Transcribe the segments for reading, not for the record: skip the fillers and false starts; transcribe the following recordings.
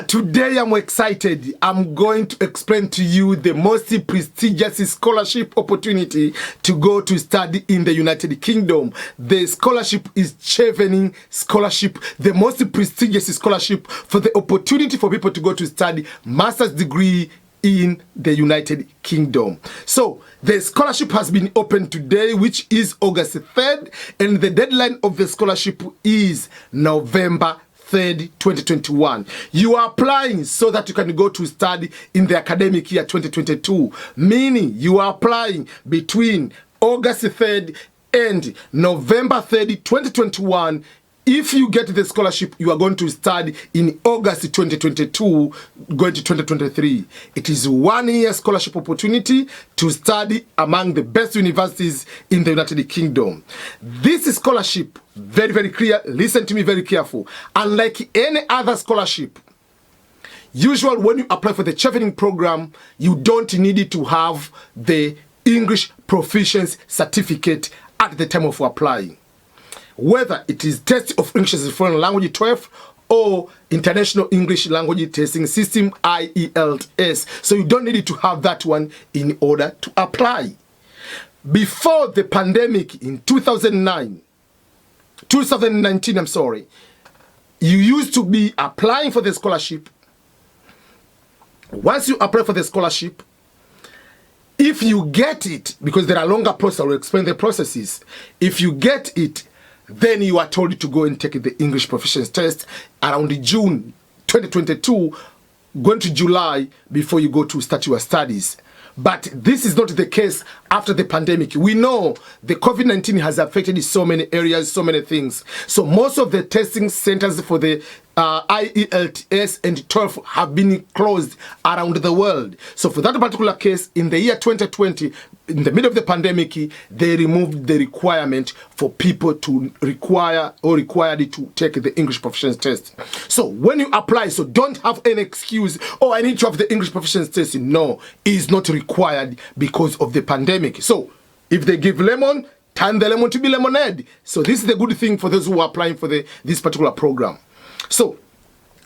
Today I'm excited. I'm going to explain to you the most prestigious scholarship opportunity to go to study in the United Kingdom. The scholarship is Chevening Scholarship, the most prestigious scholarship for the opportunity for people to go to study master's degree in the United Kingdom. So the scholarship has been opened today, which is August 3rd, and the deadline of the scholarship is November 3rd, 2021. You are applying so that you can go to study in the academic year 2022, meaning you are applying between August 3rd and November 3rd, 2021. If you get the scholarship, you are going to study in August 2022, going to 2023. It is 1 year scholarship opportunity to study among the best universities in the United Kingdom. This scholarship, very, very clear. Listen to me very careful. Unlike any other scholarship, usually when you apply for the Chevening program, you don't need to have the English proficiency certificate at the time of applying. Whether it is test of English as a foreign language 12 or International English Language Testing System IELTS. So you don't need to have that one in order to apply. Before the pandemic in 2019, you used to be applying for the scholarship. Once you apply for the scholarship, if you get it, because there are longer processes, I will explain the processes. If you get it, then you are told to go and take the English proficiency test around June 2022, going to July before you go to start your studies. But this is not the case after the pandemic. We know the COVID-19 has affected so many areas, so many things. So most of the testing centers for the IELTS and 12 have been closed around the world. So for that particular case, in the year 2020, in the middle of the pandemic, they removed the requirement for people to required to take the English proficiency test. So when you apply, so don't have any excuse, oh, I need to have the English proficiency test. No, it is not required because of the pandemic. So if they give lemon, turn the lemon to be lemonade. So this is the good thing for those who are applying for this particular program. So,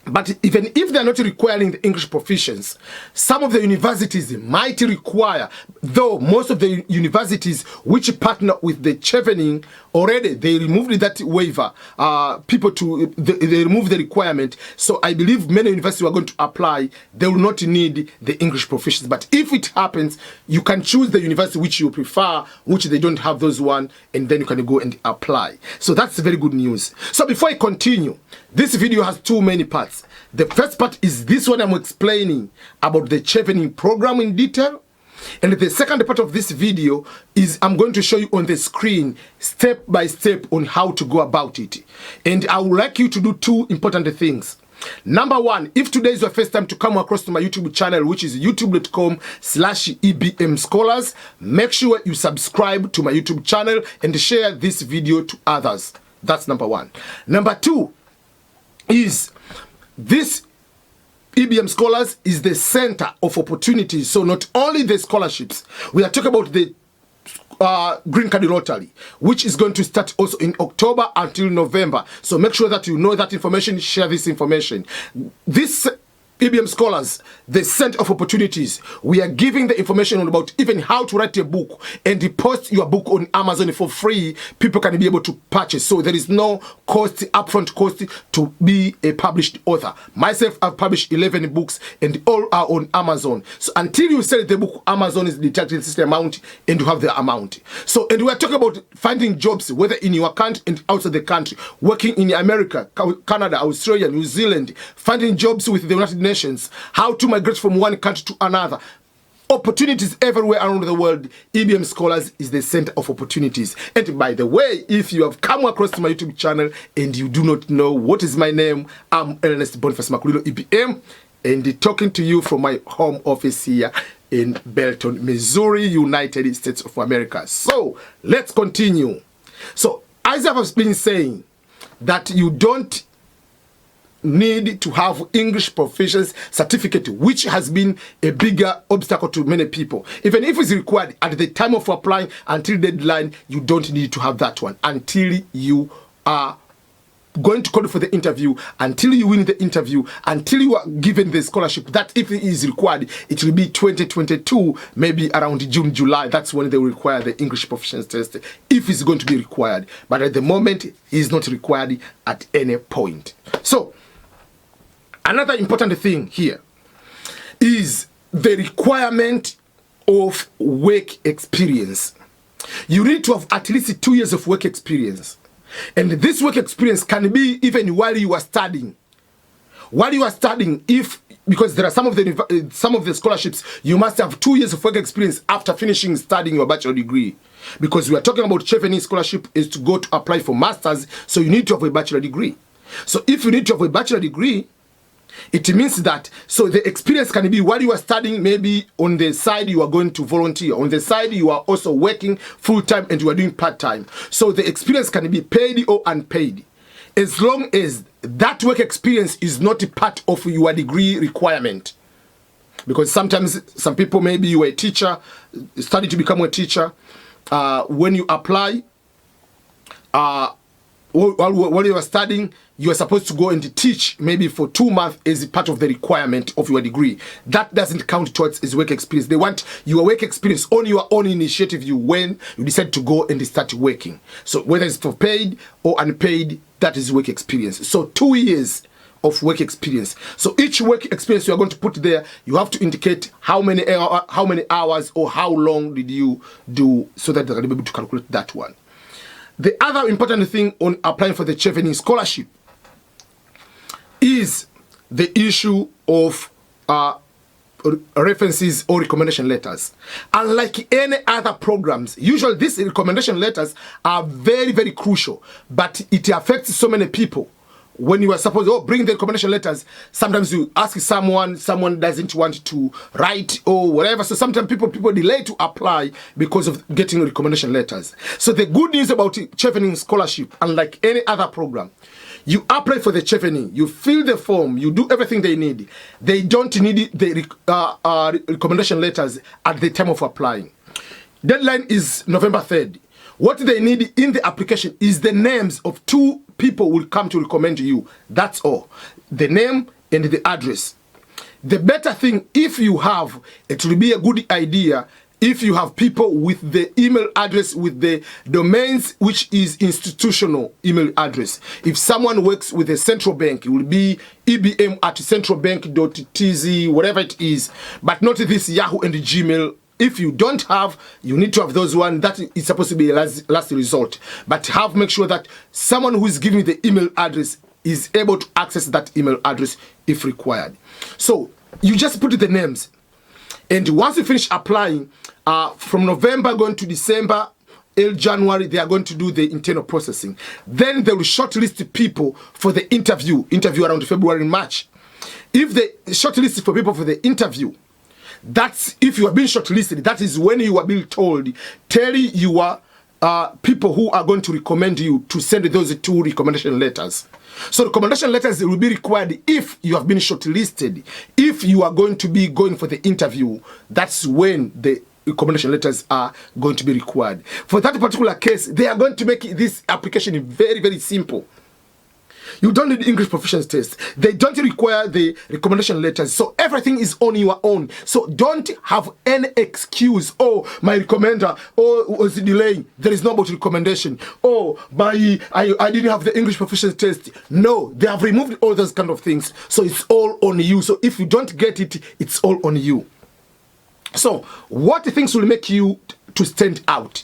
but even if they're not requiring the English proficiency, some of the universities might require, though most of the universities which partner with the Chevening already, they removed that waiver, they removed the requirement. So I believe many universities who are going to apply, they will not need the English proficiency. But if it happens, you can choose the university which you prefer, which they don't have those one, and then you can go and apply. So that's very good news. So before I continue, this video has too many parts. The first part is this one I'm explaining about the Chevening program in detail. And the second part of this video is I'm going to show you on the screen step by step on how to go about it. And I would like you to do two important things. Number one, if today is your first time to come across to my YouTube channel, which is youtube.com/EBMSCHOLARS, make sure you subscribe to my YouTube channel and share this video to others. That's number one. Number two is this EBMSCHOLARS is the center of opportunities. So not only the scholarships, we are talking about the Green Card Lottery, which is going to start also in October until November. So make sure that you know that information, share this information. This EBMSCHOLARS, the center of opportunities, we are giving the information about even how to write a book and post your book on Amazon for free. People can be able to purchase. So there is no cost, upfront cost to be a published author. Myself, I've published 11 books and all are on Amazon. So until you sell the book, Amazon is deducting the amount and you have the amount. So, and we are talking about finding jobs, whether in your country and outside the country, working in America, Canada, Australia, New Zealand, finding jobs with the United Nations, how to migrate from one country to another. Opportunities everywhere around the world. EBMSCHOLARS is the center of opportunities. And by the way, if you have come across to my YouTube channel and you do not know what is my name, I'm Ernest Boniface Makulilo, EBM, and talking to you from my home office here in Belton, Missouri, United States of America. So let's continue. So as I've been saying, that you don't need to have English proficiency certificate, which has been a bigger obstacle to many people. Even if it's required at the time of applying until deadline, you don't need to have that one until you are going to call for the interview, until you win the interview, until you are given the scholarship, that if it is required, it will be 2022, maybe around June, July. That's when they will require the English proficiency test, if it's going to be required. But at the moment, it is not required at any point. So, another important thing here is the requirement of work experience. You need to have at least 2 years of work experience. And this work experience can be even while you are studying. While you are studying, because there are some of the scholarships, you must have 2 years of work experience after finishing studying your bachelor degree. Because we are talking about Chevening Scholarship is to go to apply for masters, so you need to have a bachelor degree. So if you need to have a bachelor degree, it means that, so the experience can be while you are studying, maybe on the side you are going to volunteer, on the side you are also working full-time and you are doing part-time. So the experience can be paid or unpaid, as long as that work experience is not a part of your degree requirement. Because sometimes some people, maybe you are a teacher, study to become a teacher, when you apply, while you are studying, you are supposed to go and teach maybe for 2 months as part of the requirement of your degree. That doesn't count towards as work experience. They want your work experience on your own initiative when you decide to go and start working. So whether it's for paid or unpaid, that is work experience. So 2 years of work experience. So each work experience you are going to put there, you have to indicate how many hours or how long did you do, so that they can be able to calculate that one. The other important thing on applying for the Chevening Scholarship is the issue of references or recommendation letters. Unlike any other programs, usually these recommendation letters are very, very crucial, but it affects so many people. When you are supposed to bring the recommendation letters, sometimes you ask someone doesn't want to write or whatever. So sometimes people delay to apply because of getting recommendation letters. So the good news about Chevening Scholarship, unlike any other program, you apply for the Chevening, you fill the form, you do everything they need. They don't need the recommendation letters at the time of applying. Deadline is November 3rd. What they need in the application is the names of 2 people who will come to recommend you. That's all. The name and the address. The better thing, if you have, it will be a good idea if you have people with the email address with the domains, which is institutional email address. If someone works with a central bank, it will be ebm@centralbank.tz, whatever it is, but not this Yahoo and Gmail. If you don't have, you need to have those ones. That is supposed to be a last resort. But make sure that someone who is giving the email address is able to access that email address if required. So you just put the names. And once you finish applying, from November going to December, January, they are going to do the internal processing. Then they will shortlist people for the interview around February and March. If they shortlist for people for the interview, that's if you are being shortlisted, that is when you are being told, tell your people who are going to recommend you to send those 2 recommendation letters. So recommendation letters will be required if you have been shortlisted. If you are going to be going for the interview, that's when the recommendation letters are going to be required. For that particular case, they are going to make this application very, very simple. You don't need English proficiency test. They don't require the recommendation letters. So everything is on your own. So don't have any excuse. Oh, my recommender, was delaying. There is no about recommendation. Oh, I didn't have the English proficiency test. No, they have removed all those kind of things. So it's all on you. So if you don't get it, it's all on you. So what things will make you to stand out?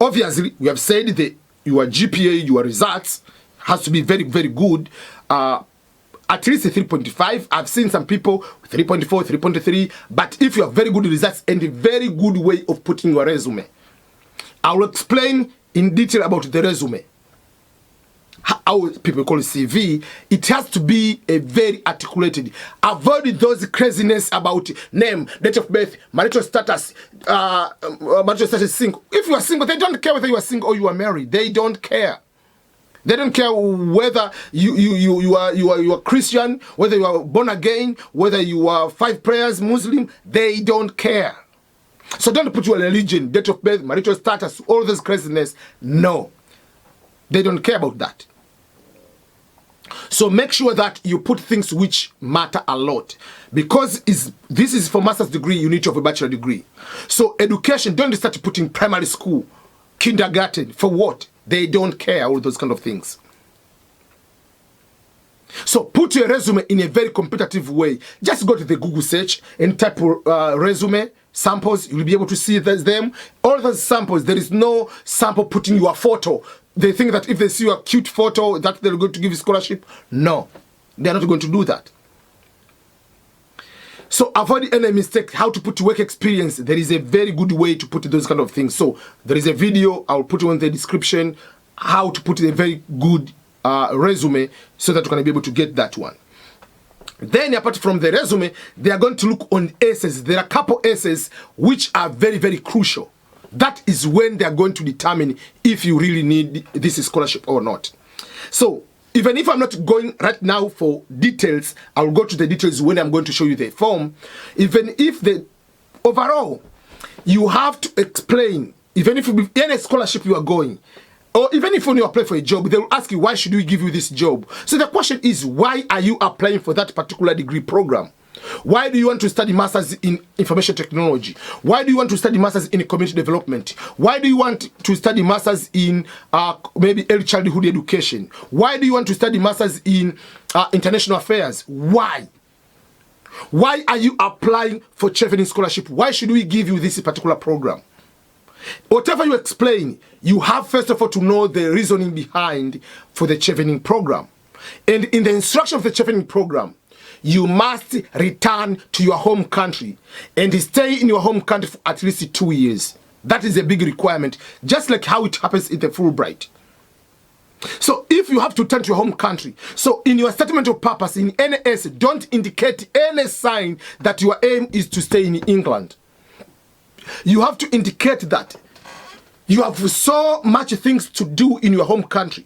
Obviously, we have said that your GPA, your results, has to be very, very good. At least a 3.5. I've seen some people 3.4, 3.3. But if you have very good results and a very good way of putting your resume, I will explain in detail about the resume. How people call it CV. It has to be a very articulated. Avoid those craziness about name, date of birth, marital status, single. If you are single, they don't care whether you are single or you are married. They don't care. They don't care whether you are Christian, whether you are born again, whether you are 5 prayers Muslim. They don't care. So don't put your religion, date of birth, marital status, all this craziness. No. They don't care about that. So make sure that you put things which matter a lot, because this is for master's degree, you need to have a bachelor degree. So education, don't start putting primary school, kindergarten, for what? They don't care, all those kind of things. So put your resume in a very competitive way. Just go to the Google search and type resume samples. You'll be able to see them. All those samples, there is no sample putting your photo. They think that if they see your cute photo, that they're going to give you scholarship. No, they're not going to do that. So avoid any mistake. How to put work experience. There is a very good way to put those kind of things. So there is a video, I'll put it in the description, how to put a very good resume, so that you can be able to get that one. Then apart from the resume, they are going to look on essays. There are a couple essays which are very, very crucial. That is when they are going to determine if you really need this scholarship or not. So even if I'm not going right now for details, I'll go to the details when I'm going to show you the form. Even if the overall, you have to explain, even if any scholarship you are going, or even if when you apply for a job, they will ask you, why should we give you this job? So the question is, why are you applying for that particular degree program? Why do you want to study masters in information technology? Why do you want to study masters in community development? Why do you want to study masters in maybe early childhood education? Why do you want to study masters in international affairs? Why? Why are you applying for Chevening Scholarship? Why should we give you this particular program? Whatever you explain, you have first of all to know the reasoning behind for the Chevening program. And in the instruction of the Chevening program, you must return to your home country and stay in your home country for at least 2 years. That is a big requirement, just like how it happens in the Fulbright. So if you have to return to your home country, so in your statement of purpose in NS, don't indicate any sign that your aim is to stay in England. You have to indicate that you have so much things to do in your home country.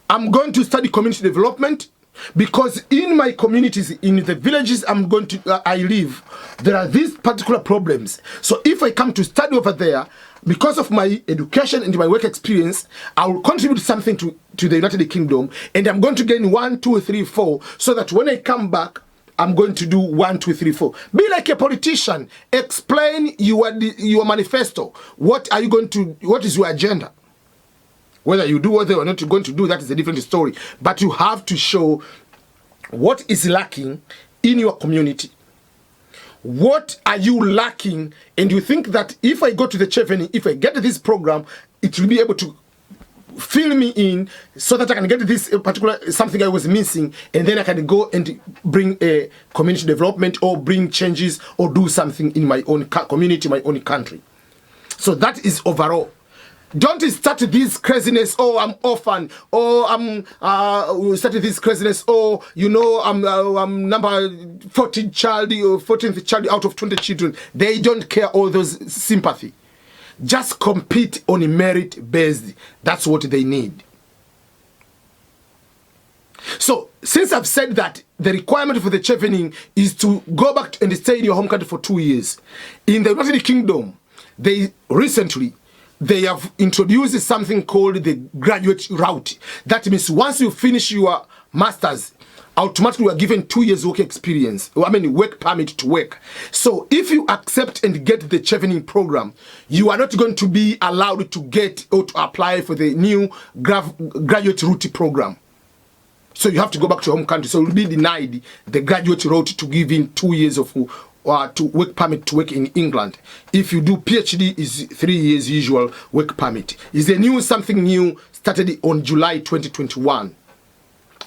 I'm going to study community development because in my communities, in the villages I live, there are these particular problems. So if I come to study over there, because of my education and my work experience, I will contribute something to the United Kingdom, and I'm going to gain 1, 2, 3, 4, so that when I come back, I'm going to do 1, 2, 3, 4. Be like a politician. Explain your manifesto. What are you going to? What is your agenda? Whether you do or they are not going to do, that is a different story. But you have to show what is lacking in your community. What are you lacking? And you think that if I go to the Chevening, if I get this program, it will be able to fill me in so that I can get this particular something I was missing, and then I can go and bring a community development or bring changes or do something in my own community, my own country. So that is overall. Don't start this craziness, oh, I'm orphan, or I'm started this craziness, oh, you know, I'm number 14th child or 14th child out of 20 children. They don't care all those sympathy. Just compete on a merit based. That's what they need. So, since I've said that the requirement for the Chevening is to go back and stay in your home country for 2 years, in the United Kingdom, they have introduced something called the graduate route. That means once you finish your master's, automatically you are given 2 years work experience. I mean, work permit to work. So if you accept and get the Chevening program, you are not going to be allowed to get or to apply for the new graduate route program. So you have to go back to your home country. So you'll be denied the graduate route to give in 2 years of to work permit to work in England. If you do PhD, is 3 years usual work permit. Is something new started on July 2021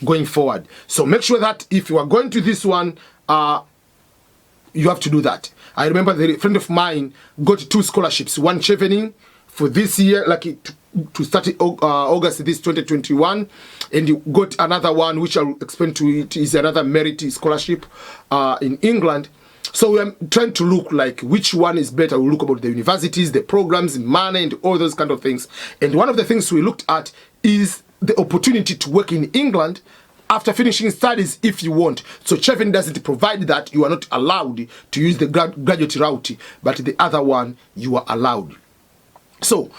going forward. So make sure that if you are going to this one, you have to do that. I remember a friend of mine got 2 scholarships, one Chevening for this year, like to start August this 2021, and you got another one which I'll explain to you, is another merit scholarship in England. So we're trying to look like which one is better. We look about the universities, the programs, money, and all those kind of things. And one of the things we looked at is the opportunity to work in England after finishing studies if you want. So Chevening doesn't provide that. You are not allowed to use the graduate route, but the other one you are allowed. So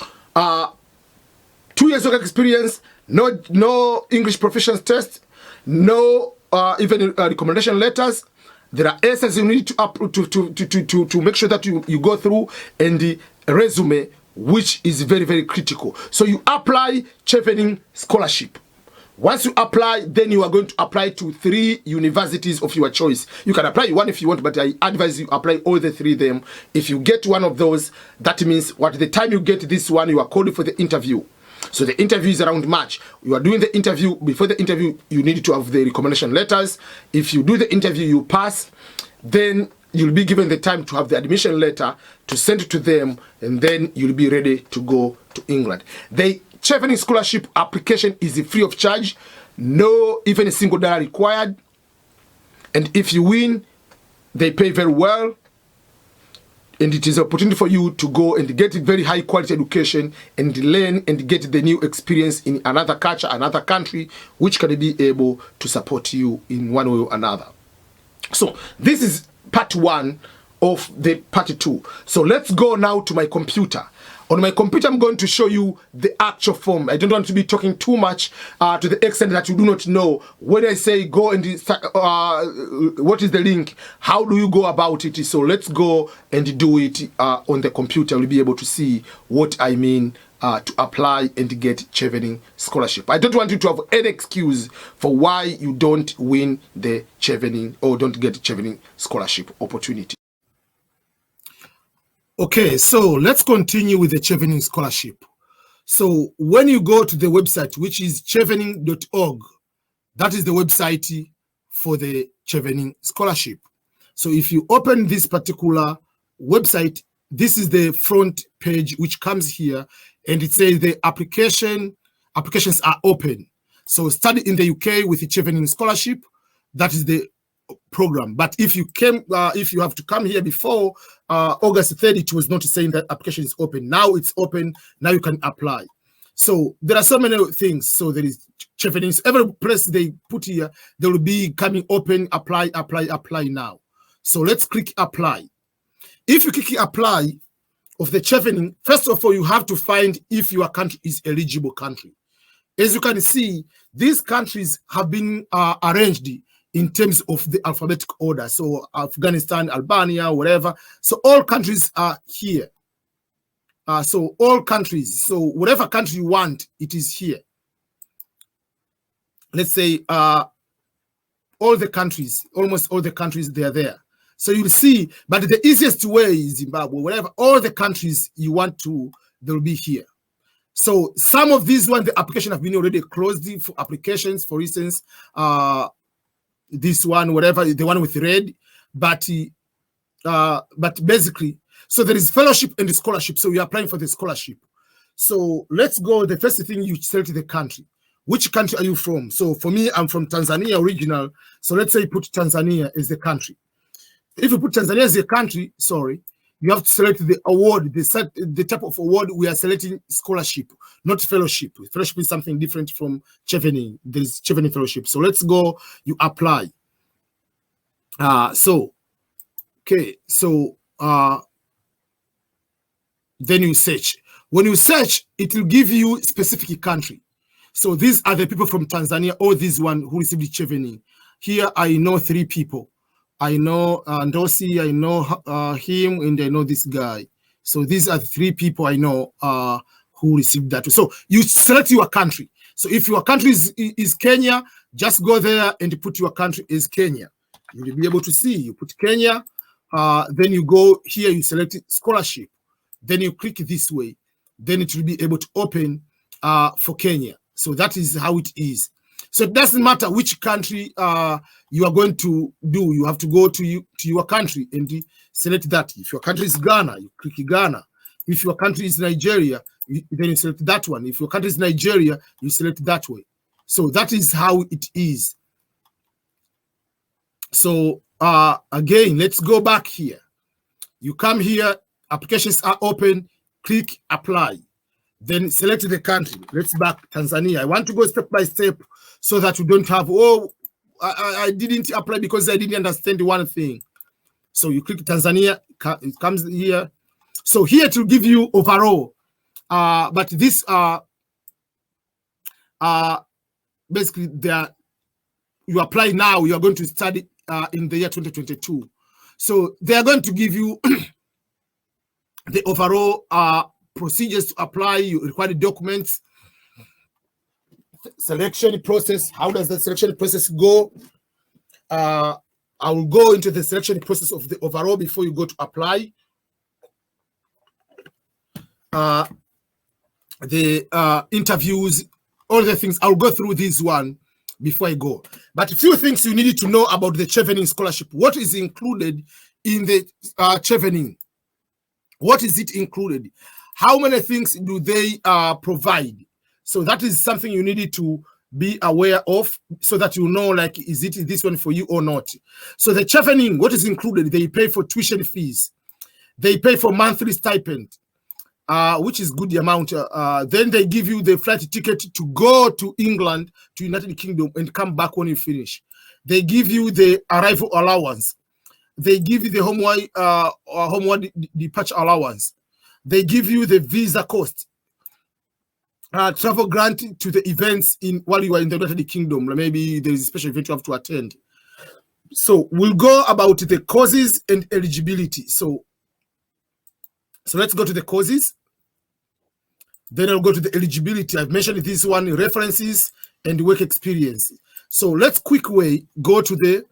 2 years of experience, no English proficiency test, no even recommendation letters. There are essays you need to make sure that you go through, and the resume, which is very, very critical. So you apply Chevening Scholarship. Once you apply, then you are going to apply to 3 universities of your choice. You can apply one if you want, but I advise you apply all the 3 of them. If you get one of those, that means what the time you get this one, you are called for the interview. So the interview is around March. You are doing the interview. Before the interview, you need to have the recommendation letters. If you do the interview, you pass, then you'll be given the time to have the admission letter to send it to them, and then you'll be ready to go to England. The Chevening Scholarship application is free of charge. No even a single dollar required. And if you win, they pay very well. And it is an opportunity for you to go and get very high quality education and learn and get the new experience in another culture, another country, which can be able to support you in one way or another. So this is part 1 of the part 2. So let's go now to my computer. On my computer, I'm going to show you the actual form. I don't want to be talking too much to the extent that you do not know. When I say go and what is the link, how do you go about it? So let's go and do it on the computer. You'll be able to see what I mean to apply and get Chevening Scholarship. I don't want you to have any excuse for why you don't win the Chevening or don't get Chevening Scholarship opportunity. Okay, so let's continue with the Chevening Scholarship. So when you go to the website, which is chevening.org, that is the website for the Chevening Scholarship. So if you open this particular website, this is the front page which comes here, and it says the applications are open. So study in the UK with the Chevening Scholarship, that is the program. But if you have to come here before August 3rd, it was not saying that application is open. Now it's open. Now you can apply. So there are so many things. So there is Chevening. Every place they put here, they will be coming open. Apply now. So let's click apply. If you click apply of the Chevening, first of all, you have to find if your country is eligible country. As you can see, these countries have been arranged in terms of the alphabetic order. So Afghanistan, Albania, whatever. So all countries are here. So all countries. So whatever country you want, it is here. Let's say all the countries, almost all the countries, they are there. So you'll see, but the easiest way is Zimbabwe. Whatever, all the countries you want to, they'll be here. So some of these ones, the application have been already closed for applications. For instance, this one, whatever, the one with red, but basically, so there is fellowship and the scholarship. So you're applying for the scholarship. So let's go. The first thing, you select the country. Which country are you from? So for me, I'm from Tanzania original. So let's say put Tanzania as the country. If you put Tanzania as a country, sorry, you have to select the award, the type of award. We are selecting scholarship, not fellowship. Fellowship is something different from Chevening. There is Chevening Fellowship. So let's go, you apply. Then you search. When you search, it will give you specific country. So these are the people from Tanzania, or this one who received Chevening. Here I know 3 people. I know Ndosi, I know him, and I know this guy. So these are 3 people I know who received that. So you select your country. So if your country is Kenya, just go there and put your country as Kenya. You'll be able to see. You put Kenya, then you go here, you select scholarship. Then you click this way. Then it will be able to open for Kenya. So that is how it is. So it doesn't matter which country you are going to do. You have to go to your country and select that. If your country is Ghana, you click Ghana. If your country is Nigeria, then you select that one. If your country is Nigeria, you select that way. So that is how it is. So again, let's go back here. You come here, applications are open, click apply. Then select the country. Let's back Tanzania. I want to go step by step so that you don't have, I didn't apply because I didn't understand one thing. So you click Tanzania, it comes here. So here to give you overall, but this basically they are you apply now, you are going to study in the year 2022. So they are going to give you the overall procedures to apply. You require the documents, selection process. How does the selection process go? I will go into the selection process of the overall before you go to apply. The interviews, all the things. I'll go through this one before I go. But a few things you need to know about the Chevening Scholarship. What is included in the Chevening? What is it included? How many things do they provide? So that is something you needed to be aware of, so that you know, like, is it this one for you or not? So the Chevening, what is included? They pay for tuition fees. They pay for monthly stipend, which is good amount. Then they give you the flight ticket to go to England, to United Kingdom, and come back when you finish. They give you the arrival allowance. They give you the homeward departure allowance. They give you the visa cost, travel grant to the events while you are in the United Kingdom. Maybe there is a special event you have to attend. So we'll go about the courses and eligibility. So let's go to the courses. Then I'll go to the eligibility. I've mentioned this one, references and work experience. So let's quick way go to the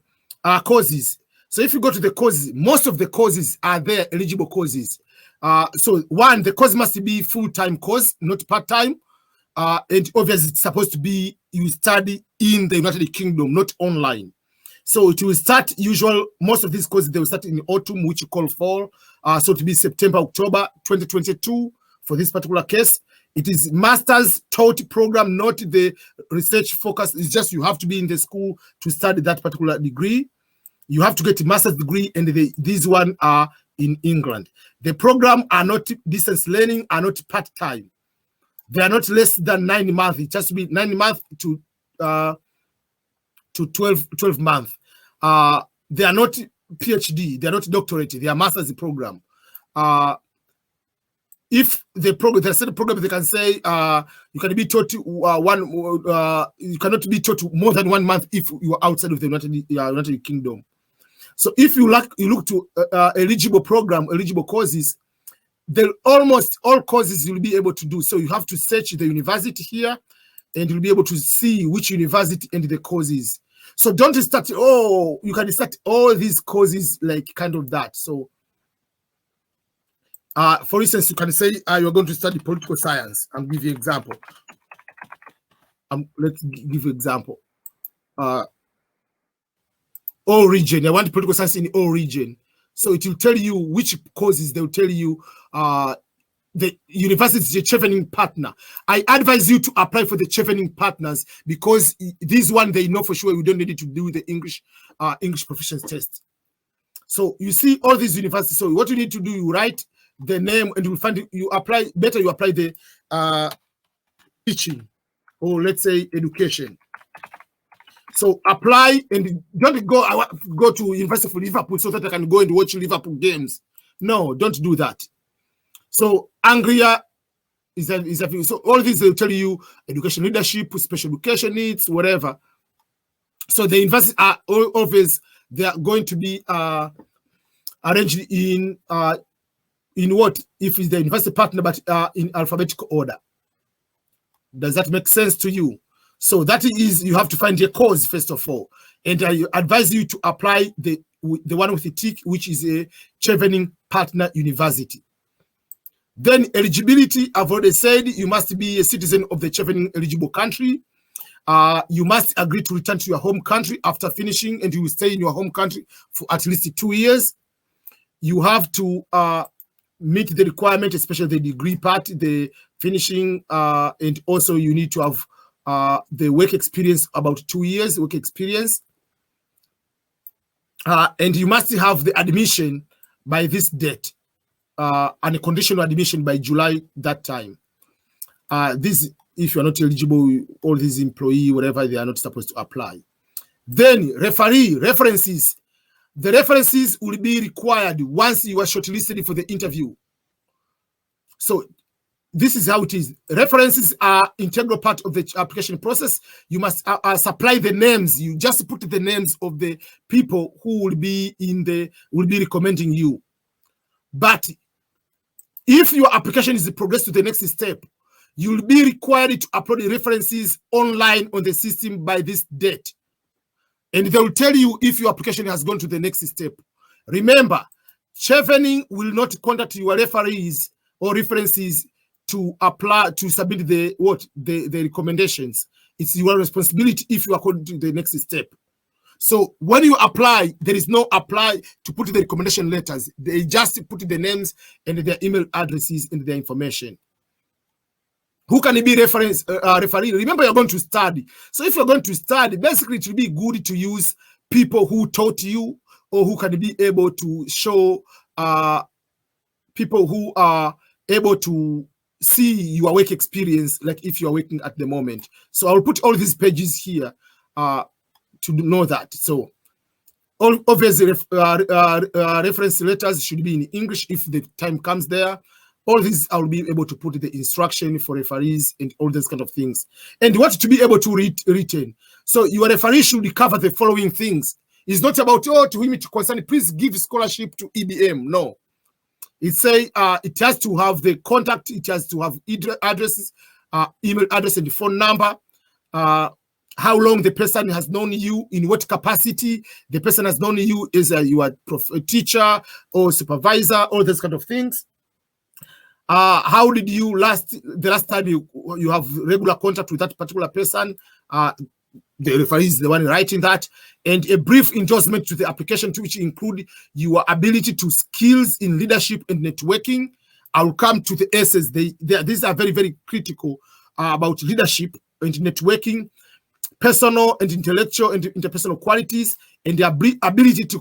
courses. So if you go to the courses, most of the courses are there, eligible courses. So one, the course must be full-time course, not part-time. And obviously it's supposed to be, you study in the United Kingdom, not online. So it will start most of these courses, they will start in autumn, which you call fall. So to be September, October 2022 for this particular case. It is master's taught program, not the research focus. It's just you have to be in the school to study that particular degree. You have to get a master's degree, and these one are in England. The program are not distance learning, are not part-time. They are not less than 9 months. It has to be 9 months to 12 months. They are not PhD. They are not doctorate. They are master's program. If the program, there's a program, they can say you can be taught you cannot be taught more than 1 month if you are outside of the United Kingdom. So if you look to eligible program, eligible courses, almost all courses you'll be able to do. So you have to search the university here, and you'll be able to see which university and the courses. So don't start, you can start all these courses like kind of that. So for instance, you can say you're going to study political science. I'll give you an example. Let's give you an example. All region. I want political science in all region. So it will tell you which courses. They will tell you the university, the Chevening partner. I advise you to apply for the Chevening partners, because this one they know for sure you don't need to do the English proficiency test. So you see all these universities. So what you need to do, you write the name, and you will find you apply the teaching, or let's say education. So apply, and don't go to University of Liverpool so that I can go and watch Liverpool games. No, don't do that. So Anglia is a so all these will tell you education leadership, special education needs, whatever. So the universities are always, they are going to be arranged in what, if it's the university partner, but in alphabetical order. Does that make sense to you? So that is, you have to find your course first of all, and I advise you to apply the one with the tick, which is a Chevening partner university. Then eligibility, I've already said, you must be a citizen of the Chevening eligible country. You must agree to return to your home country after finishing, and you will stay in your home country for at least 2 years. You have to meet the requirement, especially the degree part, the finishing, and also you need to have the work experience, about 2 years work experience. And you must have the admission by this date, and a conditional admission by July that time. This, if you're not eligible, all these employee, whatever, they are not supposed to apply. Then references. The references will be required once you are shortlisted for the interview. So this is how it is. References are integral part of the application process. You must supply the names. You just put the names of the people who will be recommending you. But if your application is progressed to the next step, you'll be required to upload the references online on the system by this date. And they will tell you if your application has gone to the next step. Remember, Chevening will not contact your referees or references to submit the recommendations. It's your responsibility if you are going to the next step. So when you apply, there is no apply to put the recommendation letters. They just put the names and their email addresses and their information. Who can be referee? Remember, you're going to study. So if you're going to study, basically it will be good to use people who taught you or who can be able to show people who are able to see your work experience, like if you're working at the moment. So I'll put all these pages here to know that. So obviously reference letters should be in English if the time comes there. All these I'll be able to put the instruction for referees and all those kind of things. And what to be able to retain. So your referee should cover the following things. It's not about, to whom it concerns, please give scholarship to EBM. No. It say it has to have the contact, it has to have addresses, email address and phone number, how long the person has known you, in what capacity the person has known you, is you are a teacher or supervisor, all those kind of things. How did you the last time you have regular contact with that particular person? The referee is the one writing that, and a brief endorsement to the application, to which include your ability to skills in leadership and networking. I will come to the essays. These are very, very critical about leadership and networking, personal and intellectual and interpersonal qualities, and the ability to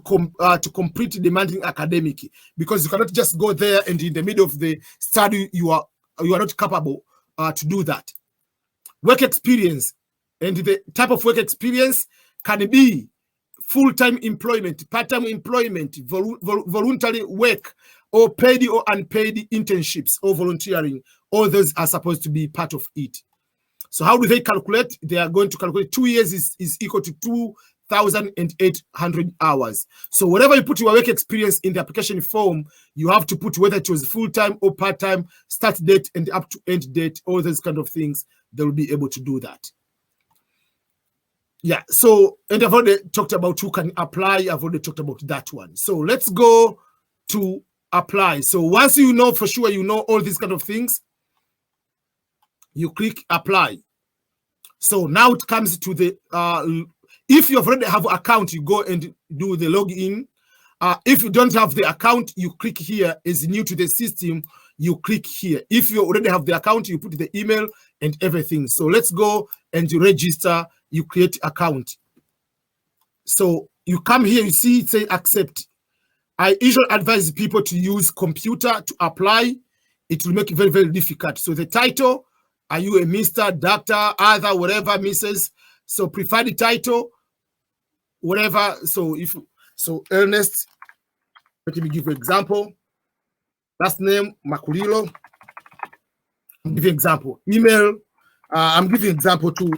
complete demanding academic, because you cannot just go there and in the middle of the study you are not capable to do that. Work experience, and the type of work experience can be full-time employment, part-time employment, voluntary work, or paid or unpaid internships or volunteering. All those are supposed to be part of it. So how do they calculate? They are going to calculate 2 years is equal to 2,800 hours. So whatever you put your work experience in the application form, you have to put whether it was full-time or part-time, start date and up to end date, all those kind of things. They will be able to do that. Yeah, so, and I've already talked about who can apply. I've already talked about that one. So let's go to apply. So once you know for sure, you know all these kind of things, you click apply. So now it comes to the, if you already have an account, you go and do the login. If you don't have the account, you click here. Is new to the system, you click here. If you already have the account, you put the email and everything. So let's go and register. You create account. So you come here, you see it say accept. I usually advise people to use computer to apply. It will make it very, very difficult. So the title, are you a Mr., Doctor, other, whatever, Mrs.? So preferred title, whatever. So Ernest, let me give you an example. Last name, Makulilo. I'm giving example. Email, I'm giving example to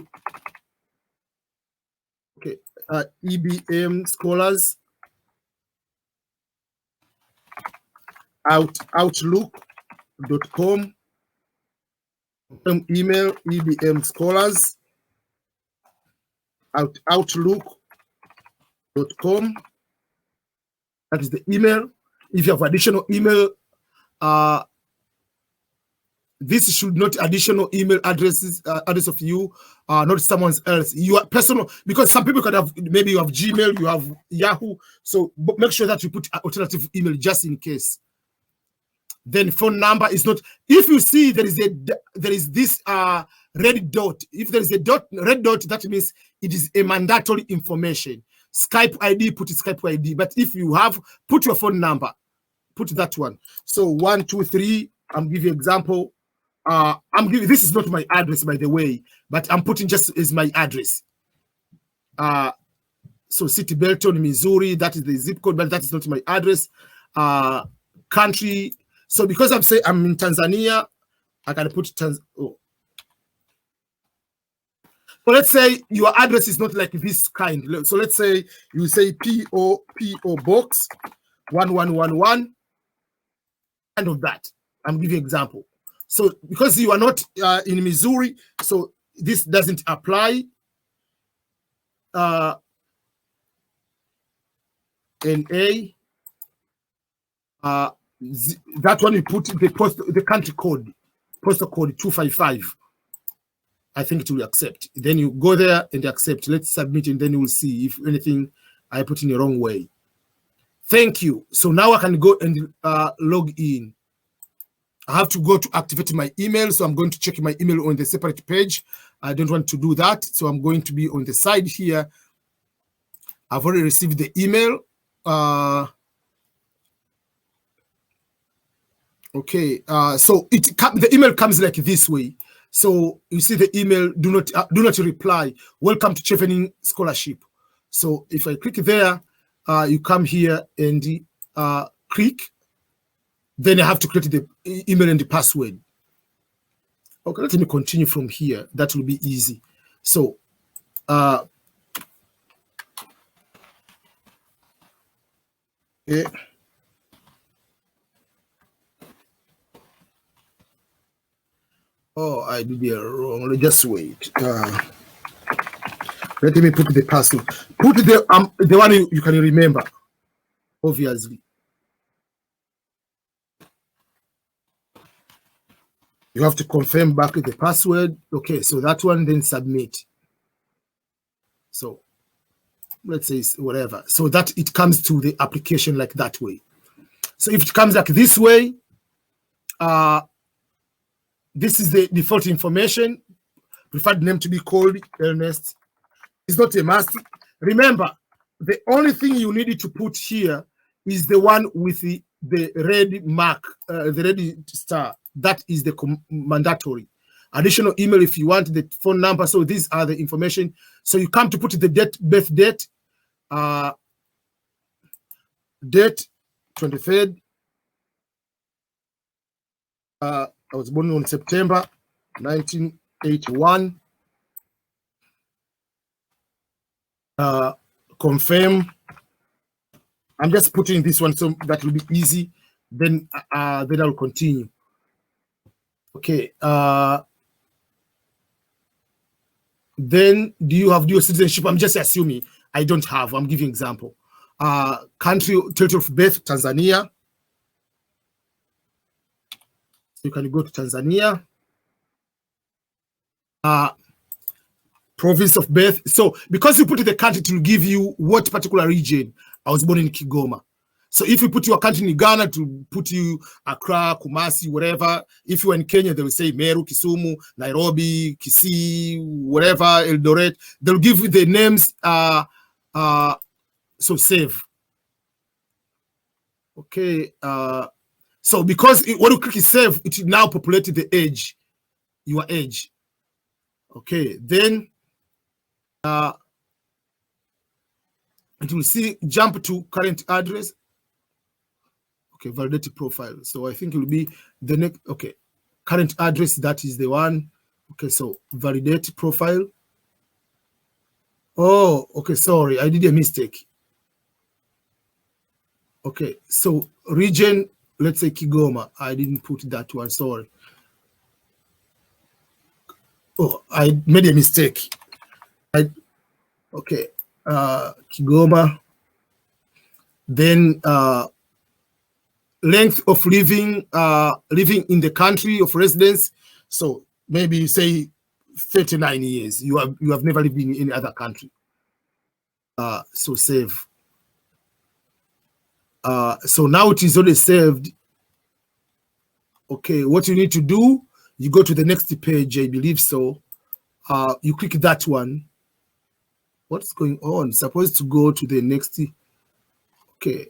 EBM Scholars, outlook.com, email EBM Scholars, outlook.com. That is the email. If you have additional email, this should not additional email addresses, address of you, not someone else. You are personal, because some people can have, maybe you have Gmail, you have Yahoo. So make sure that you put alternative email just in case. Then phone number is not. If you see there is this red dot. If there is a red dot, that means it is a mandatory information. Skype ID, put Skype ID. But if you have, put your phone number, put that one. So 1, 2, 3. I'm giving you example. I'm giving, this is not my address, by the way, but I'm putting just as my address. So City Belton, Missouri, that is the zip code, but that is not my address. Country. So because I'm saying I'm in Tanzania, I can put oh. So let's say your address is not like this kind. So let's say you say PO Box 1111, kind of that. I'm giving an example. So because you are not in Missouri, so this doesn't apply. NA, that one you put the country code, postal code 255. I think it will accept. Then you go there and accept. Let's submit, and then you will see if anything I put in the wrong way. Thank you. So now I can go and log in. I have to go to activate my email, so I'm going to check my email on the separate page. I don't want to do that, so I'm going to be on the side here. I've already received the email. Okay, so the email comes like this way. So you see the email, do not reply. Welcome to Chevening Scholarship. So if I click there, you come here and click. Then I have to create the email and the password. Okay, let me continue from here. That will be easy. So yeah. Oh, I did it wrong. Just wait. Let me put the password. Put the one you can remember, obviously. You have to confirm back the password. Okay, so that one, then submit. So let's say whatever. So that it comes to the application like that way. So if it comes like this way, this is the default information. Preferred name to be called Ernest. It's not a must. Remember, the only thing you need to put here is the one with the red mark, the red star. That is the mandatory. Additional email if you want, the phone number. So these are the information. So you come to put the birth date, date 23rd. I was born on September 1981. Confirm. I'm just putting this one so that will be easy. Then I'll continue. Okay. Then do you have dual citizenship? I'm just assuming. I don't have. I'm giving example. Country, territory of birth, Tanzania. You can go to Tanzania. Province of birth. So because you put the country, it will give you what particular region. I was born in Kigoma. So if you put your country in Ghana, to put you Accra, Kumasi, whatever. If you're in Kenya, they will say Meru, Kisumu, Nairobi, Kisii, whatever, Eldoret. They'll give you the names. So save. Okay. So because when you click save, it now populated the age, your age. Okay. Then it will see jump to current address. Okay, validated profile. So I think it will be the next. Okay, current address, that is the one. Okay, so validate profile. Oh, okay, sorry, I did a mistake. Okay, so region, let's say Kigoma. I didn't put that one, sorry. Oh, I made a mistake. Okay, Kigoma. Then length of living in the country of residence. So maybe you say 39 years. You have never lived in any other country. So save. So now it is already saved. Okay, what you need to do, you go to the next page, I believe so. You click that one. What's going on? Supposed to go to the next. Okay.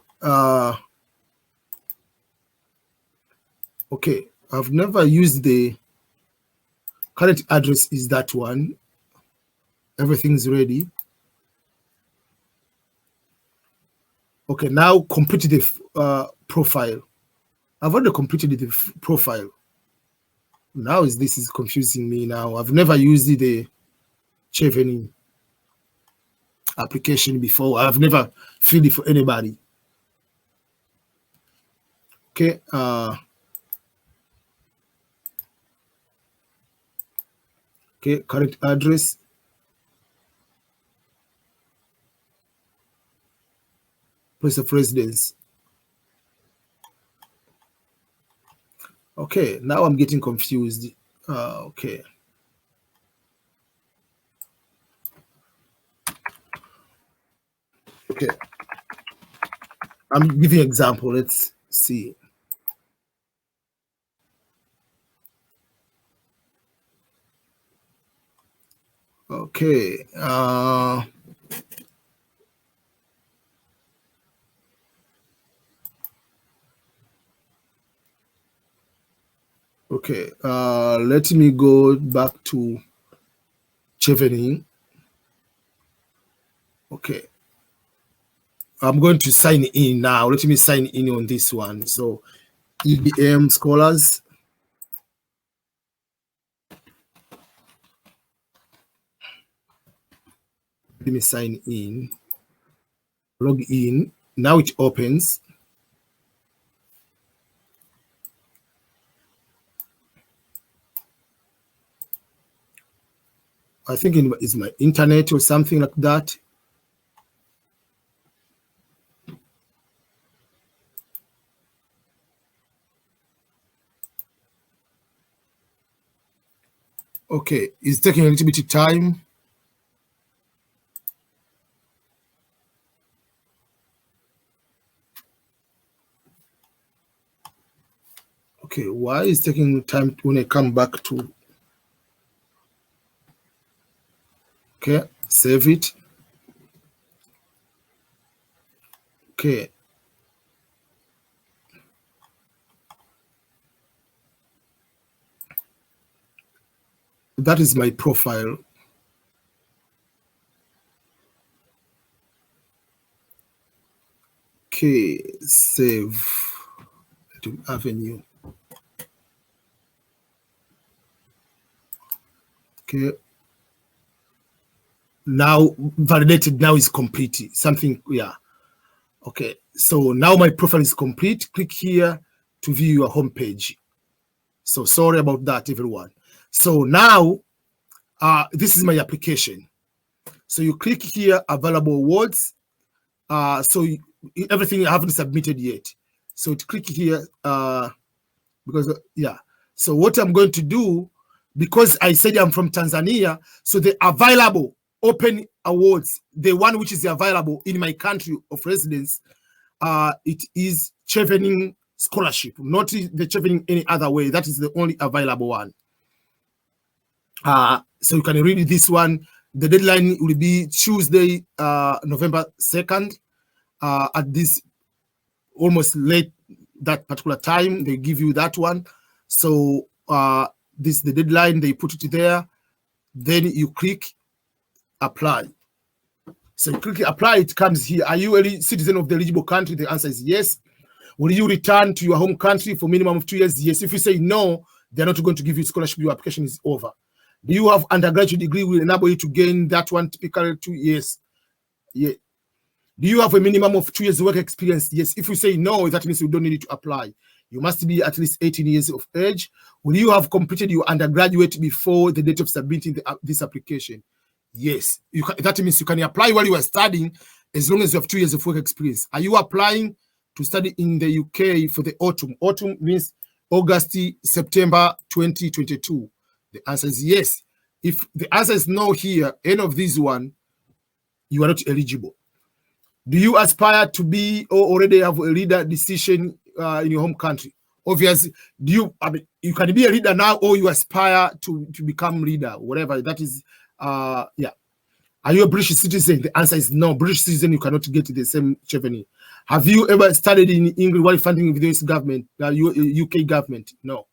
Okay, I've never used the current address is that one. Everything's ready. Okay, now complete the profile. I've already completed the profile. Now this is confusing me now. I've never used the Chevening application before. I've never filled it for anybody. Okay. Okay, current address. Place of residence. Okay, now I'm getting confused. Okay. Okay. I'm giving an example. Let's see. Okay. Okay. Let me go back to Chevening. Okay. I'm going to sign in now. Let me sign in on this one. So EBMSCHOLARS. Let me sign in. Log in. Now it opens. I think it's my internet or something like that. Okay, it's taking a little bit of time. Okay, why is taking time when I come back to? Okay, save it. Okay. That is my profile. Okay, save to avenue. Okay. Now validated, now is complete. Something, yeah. Okay, so now my profile is complete. Click here to view your home page. So sorry about that, everyone. So now, this is my application. So you click here, available awards. So everything I haven't submitted yet. So to click here, because, yeah. So what I'm going to do, because I said I'm from Tanzania, so the available open awards, the one which is available in my country of residence, it is Chevening Scholarship, not the Chevening any other way. That is the only available one. So you can read this one. The deadline will be Tuesday, November 2nd. At this almost late that particular time, they give you that one. So this is the deadline. They put it there. Then you click apply. So you click apply. It comes here. Are you a citizen of the eligible country? The answer is yes. Will you return to your home country for minimum of 2 years? Yes. If you say no, they're not going to give you scholarship. Your application is over. Do you have undergraduate degree will enable you to gain that one typically 2 years? Yeah. Do you have a minimum of 2 years work experience? Yes. If you say no, that means you don't need to apply. You must be at least 18 years of age. Will you have completed your undergraduate before the date of submitting this application? Yes. That means you can apply while you are studying as long as you have 2 years of work experience. Are you applying to study in the UK for the autumn? Autumn means August, September 2022. The answer is yes. If the answer is no here, any of these one, you are not eligible. Do you aspire to be or already have a leader decision in your home country? Obviously, you can be a leader now, or you aspire to become leader, whatever that is. Yeah. Are you a British citizen? The answer is no. British citizen, you cannot get the same Chevening. Have you ever studied in England while funding with the US government, UK government? No.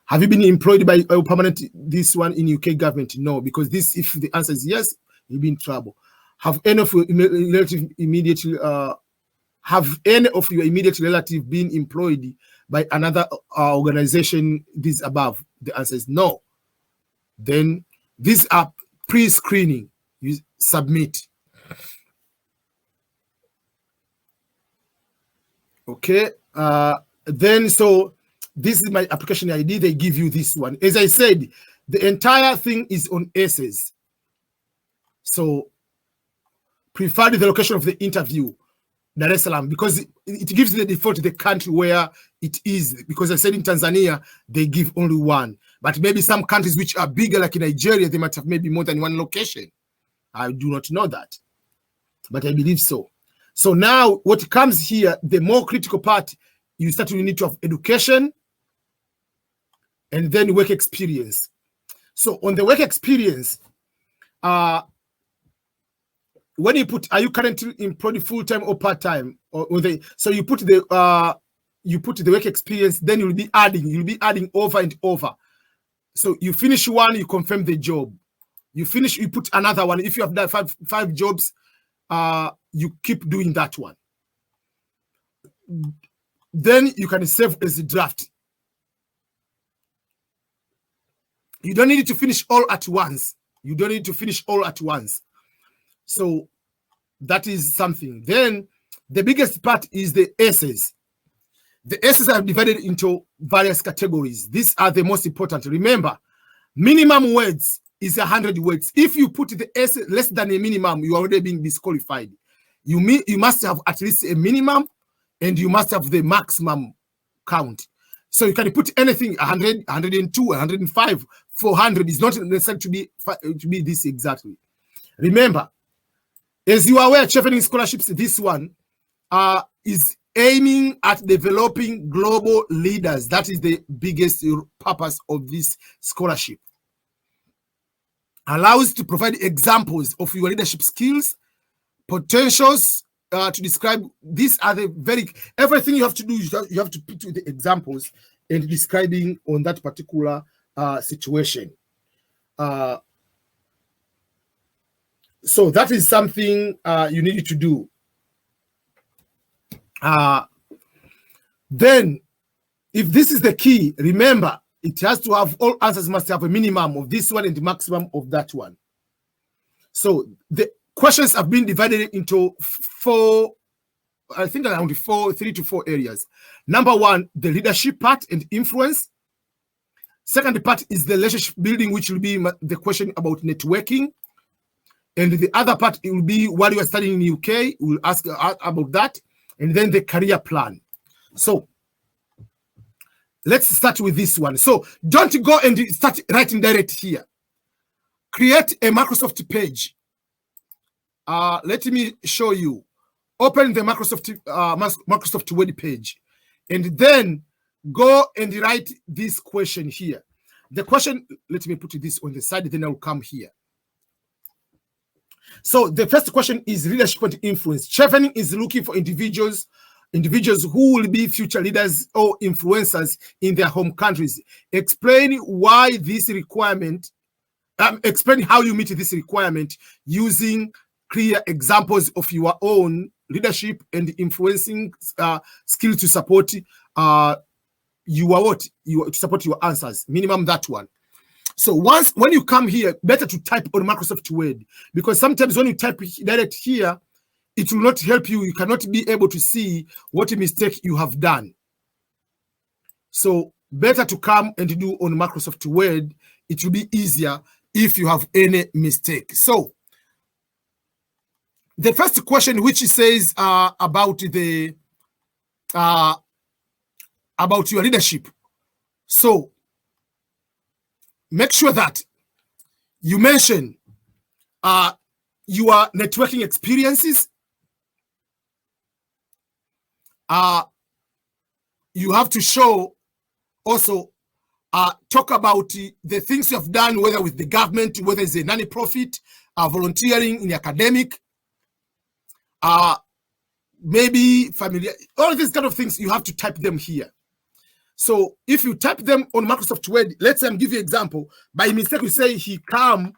Have you been employed by a permanent this one in UK government? No, because this, if the answer is yes, you'll be in trouble. Have any of your relative immediately relative been employed by another organization? This above, the answer is no. Then these are pre-screening. You submit. Okay. Then so this is my application ID. They give you this one. As I said, the entire thing is on essays. So preferred the location of the interview, Dar es Salaam, because it gives the default to the country where it is. Because I said in Tanzania, they give only one. But maybe some countries which are bigger, like in Nigeria, they might have maybe more than one location. I do not know that, but I believe so. So now what comes here, the more critical part, you start to need to have education and then work experience. So on the work experience, when you put, are you currently employed full-time or part-time? So you put the work experience, then you'll be adding over and over. So you finish one, you confirm the job. You finish, you put another one. If you have done five jobs, you keep doing that one. Then you can save as a draft. You don't need to finish all at once. You don't need to finish all at once. So that is something. Then the biggest part is the essays. The essays are divided into various categories. These are the most important. Remember, minimum words is 100 words. If you put the essay less than a minimum, you are already being disqualified. You must have at least a minimum, and you must have the maximum count. So you can put anything 100, 102, 105, 400. It's not necessary to be this exactly. Remember, as you are aware, Chevening Scholarships, this one is aiming at developing global leaders. That is the biggest purpose of this scholarship. Allows to provide examples of your leadership skills, potentials, to describe. These are the everything you have to do. You have to put the examples and describing on that particular situation. So that is something you need to do. Then, if this is the key, remember, it has to have, all answers must have a minimum of this one and the maximum of that one. So the questions have been divided into four, I think around 3 to 4 areas. Number one, the leadership part and influence. Second part is the relationship building, which will be the question about networking. And the other part, it will be while you are studying in the UK, we'll ask about that. And then the career plan. So let's start with this one. So don't go and start writing direct here. Create a Microsoft page. Let me show you. Open the Microsoft Word page. And then go and write this question here. The question, let me put this on the side, then I'll come here. So the first question is leadership and influence. Chevening is looking for individuals who will be future leaders or influencers in their home countries. Explain why this requirement, explain how you meet this requirement using clear examples of your own leadership and influencing skills to support to support your answers. Minimum that one. So when you come here, better to type on Microsoft Word, because sometimes when you type direct here, it will not help you. You cannot be able to see what mistake you have done. So better to come and do on Microsoft Word. It will be easier if you have any mistake. So the first question, which says about your leadership. So make sure that you mention your networking experiences. You have to show also, talk about the things you have done, whether with the government, whether it's a non-profit, volunteering in the academic, maybe familiar, all these kind of things, you have to type them here. So if you type them on Microsoft Word, let's say I'm giving you an example. By mistake, we say he come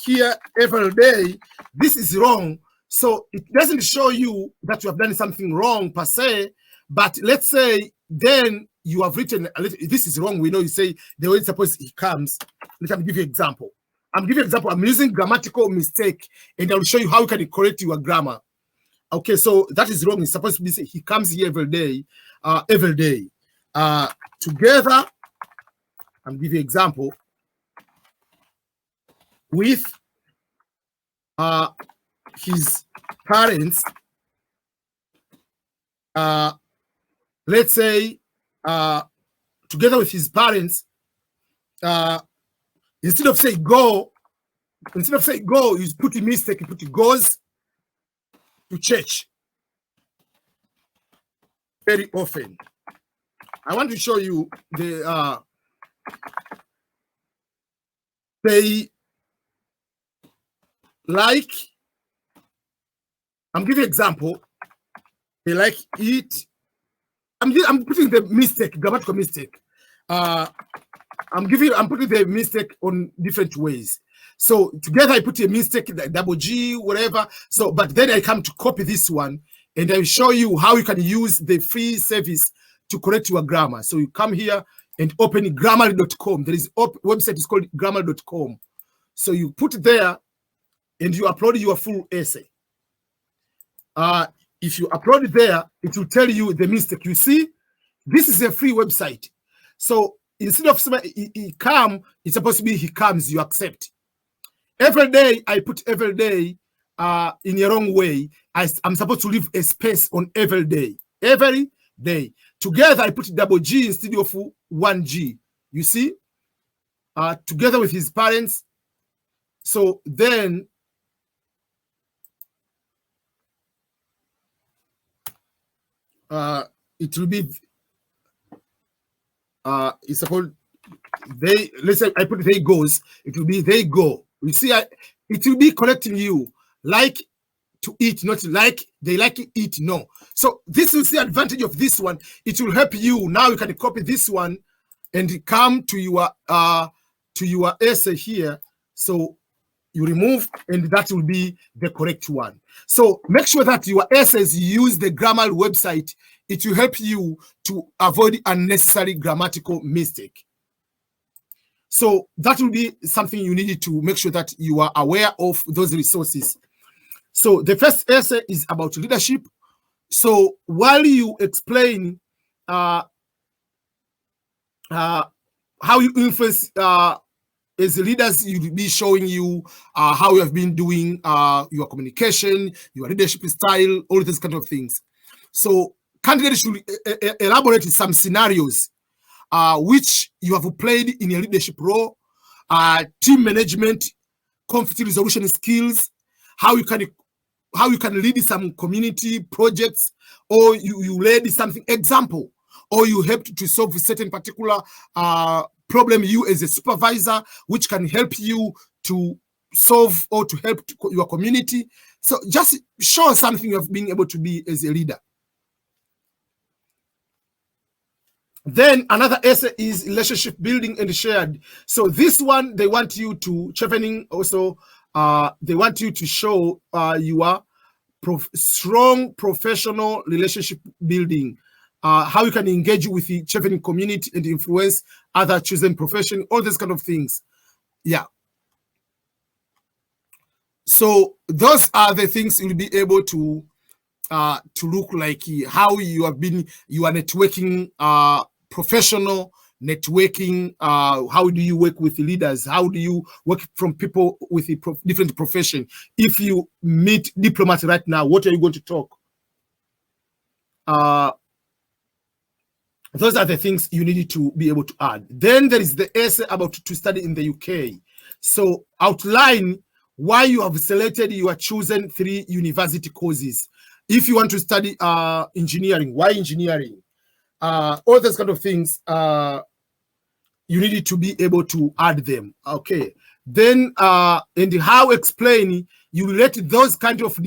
here every day. This is wrong. So it doesn't show you that you have done something wrong per se. But let's say then you have written, this is wrong. We know you say the way it's supposed he comes. Let me give you an example. I'm giving you an example. I'm using grammatical mistake, and I'll show you how you can correct your grammar. Okay, so that is wrong. It's supposed to be he comes here every day, every day. Together, I'm giving you an example with his parents. Let's say together with his parents, instead of saying go, you put a mistake, you put it goes to church. Very often. I want to show you the they like, I'm giving an example. They like it. I'm putting the mistake, grammatical mistake. I'm putting the mistake on different ways. So together I put a mistake, double G, whatever. So, but then I come to copy this one, and I show you how you can use the free service to correct your grammar. So you come here and open grammarly.com. There is a website is called grammarly.com. So you put there and you upload your full essay. If you upload it there, it will tell you the mistake. You see, this is a free website. So instead of he come, it's supposed to be he comes, you accept. Every day, I put every day in a wrong way. I'm supposed to leave a space on every day. Every day. Together, I put double G instead of 1G. You see? Together with his parents. So then, it will be it's supposed they, let's say I put they goes, it will be they go. You see, it will be correcting you like to eat, not like they like to eat. No. So this is the advantage of this one. It will help you. Now you can copy this one and come to your essay here. So you remove, and that will be the correct one. So make sure that your essays use the Grammarly website. It will help you to avoid unnecessary grammatical mistake. So that will be something you need to make sure that you are aware of those resources. So the first essay is about leadership. So while you explain how you influence as leaders, you'll be showing you how you have been doing your communication, your leadership style, all these kind of things. So candidates should elaborate some scenarios which you have played in a leadership role, team management, conflict resolution skills, how you can lead some community projects, or you led something example, or you helped to solve a certain particular problem you as a supervisor, which can help you to solve or to help your community. So just show something you have been able to be as a leader. Then another essay is relationship building and shared. So this one, they want you to, Chevening also, they want you to show your strong professional relationship building, how you can engage with the Chevening community and influence other chosen profession, all these kind of things. Yeah. So those are the things you'll be able to look like how you have been, you are networking, professional networking. How do you work with leaders? How do you work from people with a different profession? If you meet diplomats right now, what are you going to talk? Those are the things you need to be able to add. Then there is the essay about to study in the UK. So outline why you have selected your chosen 3 university courses. If you want to study engineering, why engineering? All those kind of things, you need to be able to add them. Okay. Then, and how explain, you relate those kind of,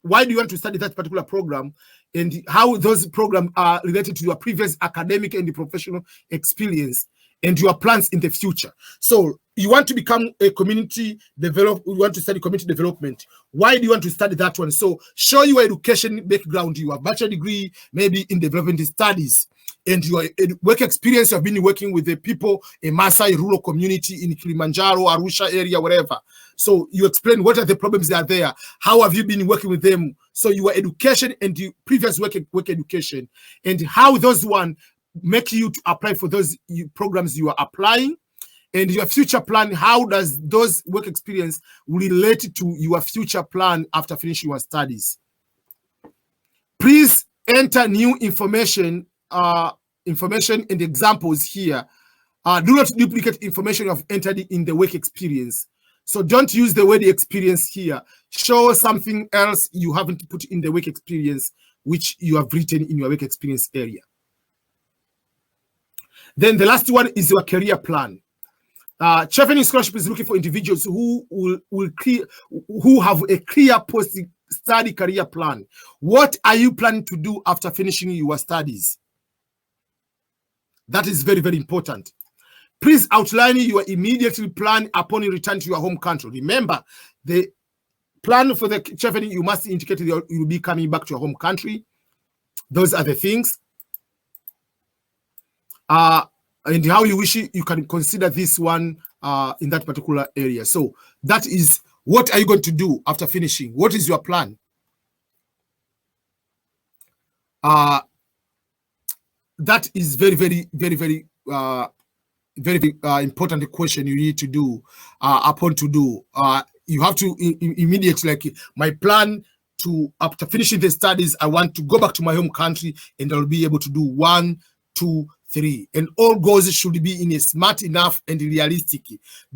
why do you want to study that particular program, and how those programs are related to your previous academic and professional experience and your plans in the future. So you want to become a community developer, you want to study community development. Why do you want to study that one? So show your education background, your bachelor degree, maybe in development studies. and your work experience, you have been working with the people in Maasai rural community in Kilimanjaro, Arusha area, wherever. So you explain what are the problems that are there. How have you been working with them? So your education and your previous work education, and how those one make you to apply for those programs you are applying, and your future plan. How does those work experience relate to your future plan after finishing your studies? Please enter new information and examples here. Do not duplicate information you have entered in the work experience. So don't use the word experience here. Show something else you haven't put in the work experience, which you have written in your work experience area. Then the last one is your career plan. Chevening Scholarship is looking for individuals who have a clear post-study career plan. What are you planning to do after finishing your studies? That is very, very important. Please outline your immediate plan upon your return to your home country. Remember, the plan for the Chevening, you must indicate that you will be coming back to your home country. Those are the things. And how you wish you can consider this one in that particular area. So that is, what are you going to do after finishing? What is your plan? That is very, very, very, very, very important question you need to do upon to do. You have to immediately, like, my plan to, after finishing the studies, I want to go back to my home country, and I'll be able to do 1, 2, 3. And all goals should be in a smart enough and realistic.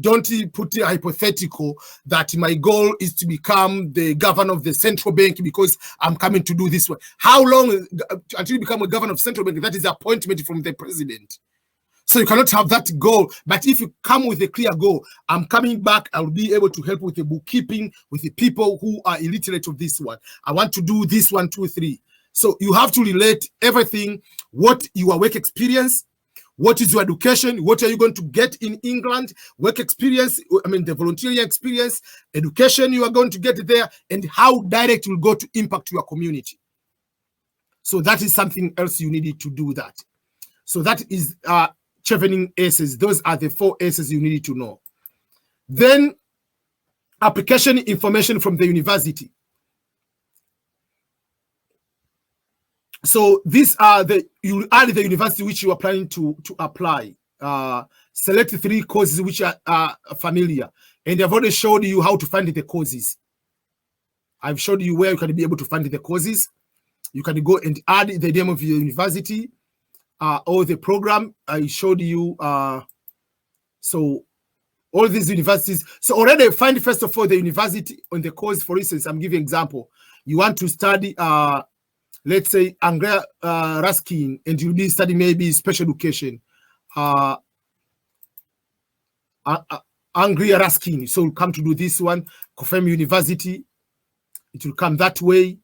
Don't put a hypothetical that my goal is to become the governor of the central bank because I'm coming to do this one. How long until you become a governor of central bank? That is appointment from the president. So you cannot have that goal. But if you come with a clear goal, I'm coming back, I'll be able to help with the bookkeeping, with the people who are illiterate of this one. I want to do this 1, 2, 3. So you have to relate everything, what your work experience, what is your education, what are you going to get in England, work experience, I mean the volunteering experience, education you are going to get there, and how direct will go to impact your community. So that is something else you needed to do that. So that is Chevening Aces. Those are the 4 Aces you needed to know. Then application information from the university. So these are you add the university which you are planning to apply. Select 3 courses which are familiar. And I've already showed you how to find the courses. I've showed you where you can be able to find the courses. You can go and add the name of your university or the program. I showed you. So all these universities. So already find, first of all, the university on the course. For instance, I'm giving an example. You want to study let's say Anglia Ruskin, and you'll be studying maybe special education. Anglia Ruskin, so you'll come to do this one, confirm university. It will come that way.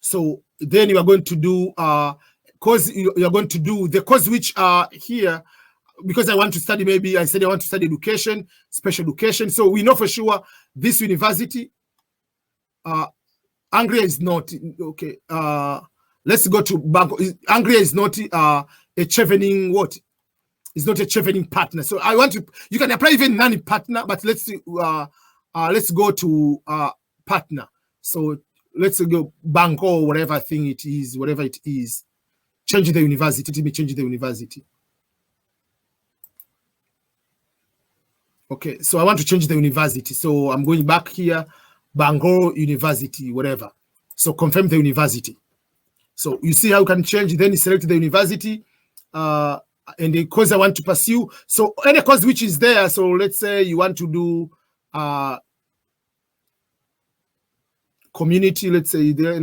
So then you are going to do course. You are going to do the course which are here, because I want to study, maybe I said I want to study education, special education. So we know for sure this university, Anglia is not okay. Let's go to Banco. Anglia is not a Chevening what? It's not a Chevening partner. So I want to. You can apply even non-partner, but let's go to partner. So let's go Banco or whatever thing it is, whatever it is. Change the university. Let me change the university. Okay, so I want to change the university. So I'm going back here, Bangor University, whatever. So confirm the university. So you see how you can change, then you select the university and the course I want to pursue. So any course which is there, so let's say you want to do community, let's say there.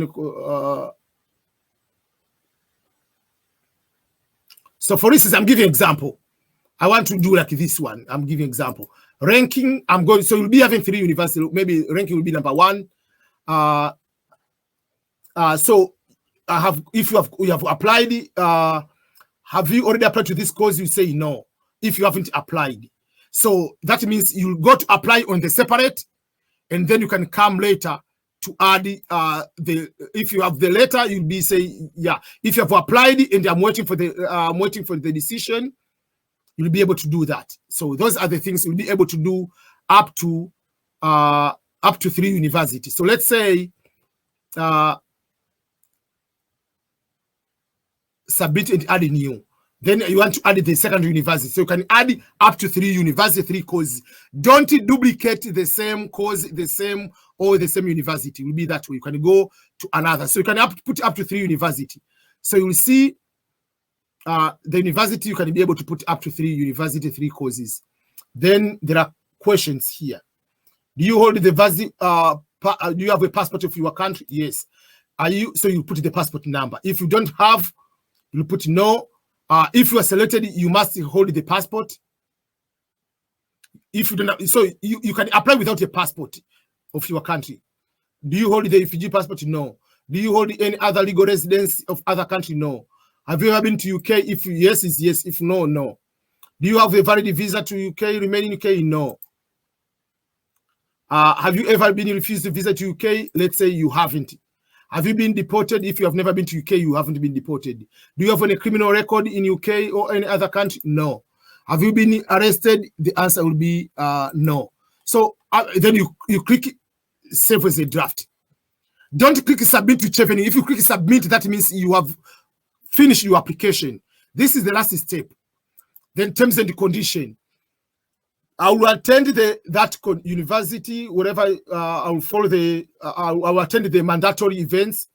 So for instance, I'm giving an example. I want to do like this one. I'm giving an example. Ranking, I'm going, so you'll be having 3 universities. Maybe ranking will be number 1. So I have, if you have applied, have you already applied to this course? You say no, if you haven't applied. So that means you'll go to apply on the separate, and then you can come later to add if you have the letter, you'll be saying, yeah. If you have applied and I'm waiting for the decision, you'll be able to do that. So those are the things you'll be able to do up to 3 universities. So let's say submit and add new. Then you want to add the second university. So you can add up to 3 university, 3 courses. Don't duplicate the same course, the same university. It will be that way. You can go to another. So you can put up to 3 university. So you will see the university, you can be able to put up to 3 university, 3 courses. Then there are questions here. Do you hold the do you have a passport of your country? Yes. So you put the passport number. If you don't have, you put no. If you are selected, you must hold the passport. If you don't, so you can apply without a passport of your country. Do you hold the refugee passport? No. Do you hold any other legal residence of other country? No. Have you ever been to UK? If yes, is yes. If no, no. Do you have a valid visa to UK? Remain in UK? No. Have you ever been refused a visa to UK? Let's say you haven't. Have you been deported? If you have never been to UK, you haven't been deported. Do you have any criminal record in UK or any other country? No. Have you been arrested? The answer will be no. So then you click save as a draft. Don't click submit to Chevening. If you click submit, that means you have finished your application. This is the last step. Then terms and condition. I will attend that university, whatever. I will follow I will attend the mandatory events.